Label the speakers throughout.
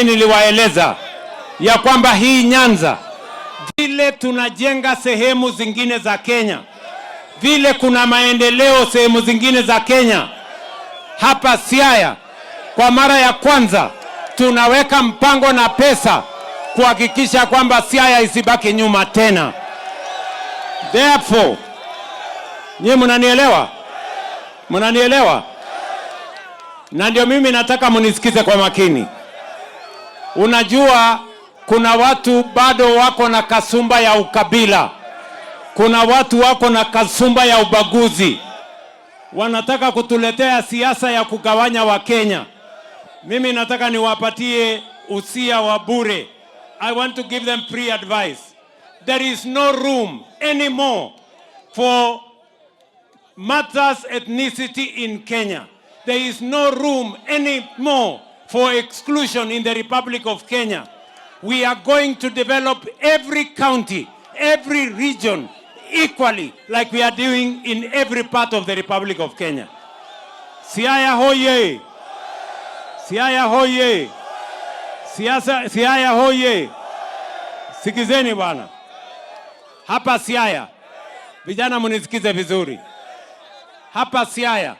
Speaker 1: Niliwaeleza ya kwamba hii Nyanza, vile tunajenga sehemu zingine za Kenya, vile kuna maendeleo sehemu zingine za Kenya, hapa Siaya kwa mara ya kwanza tunaweka mpango na pesa kuhakikisha kwamba Siaya isibaki nyuma tena. Therefore, nyinyi mnanielewa? Mnanielewa? Na ndio mimi nataka munisikize kwa makini. Unajua kuna watu bado wako na kasumba ya ukabila. Kuna watu wako na kasumba ya ubaguzi. Wanataka kutuletea siasa ya kugawanya Wakenya. Mimi nataka niwapatie usia wa bure. I want to give them free advice. There is no room anymore for matters ethnicity in Kenya. There is no room anymore for exclusion in the Republic of Kenya. We are going to develop every county, every region equally, like we are doing in every part of the Republic of Kenya. Siaya hoye! Siaya hoye! Siaya hoye! Sikizeni bwana. Hapa Siaya, vijana munisikize vizuri. Hapa Siaya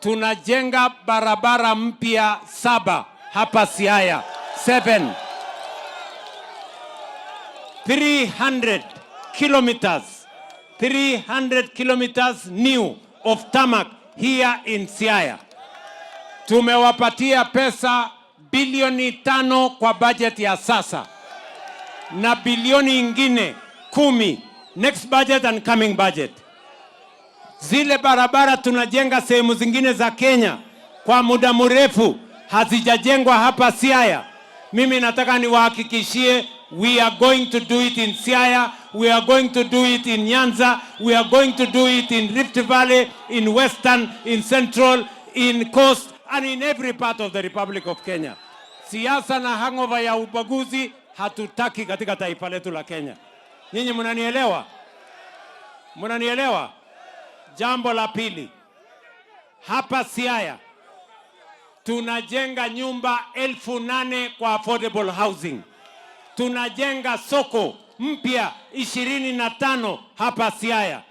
Speaker 1: tunajenga barabara mpya 7 hapa Siaya. 7. 300 kilometers. 300 kilometers new of tarmac here in Siaya. Tumewapatia pesa bilioni 5 kwa budget ya sasa, na bilioni ingine 10 next budget and coming budget. Zile barabara tunajenga sehemu zingine za Kenya kwa muda mrefu hazijajengwa hapa Siaya. Mimi nataka niwahakikishie, we are going to do it in Siaya, we are going to do it in Nyanza, we are going to do it in Rift Valley, in Western, in Central, in Coast, and in every part of the Republic of Kenya. Siasa na hangover ya ubaguzi hatutaki katika taifa letu la Kenya. Nyinyi mnanielewa? Mnanielewa? Jambo la pili, hapa Siaya tunajenga nyumba 8,000 kwa affordable housing. Tunajenga soko mpya 25 hapa Siaya.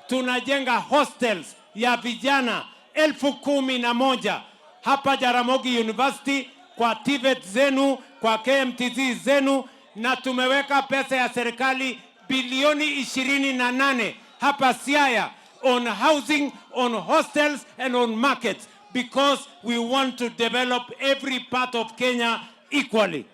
Speaker 1: Tunajenga hostels ya vijana 11,000 hapa Jaramogi University, kwa TVET zenu, kwa KMTZ zenu, na tumeweka pesa ya serikali bilioni 28 hapa Siaya on housing, on hostels and on markets, because we want to develop every part of Kenya equally.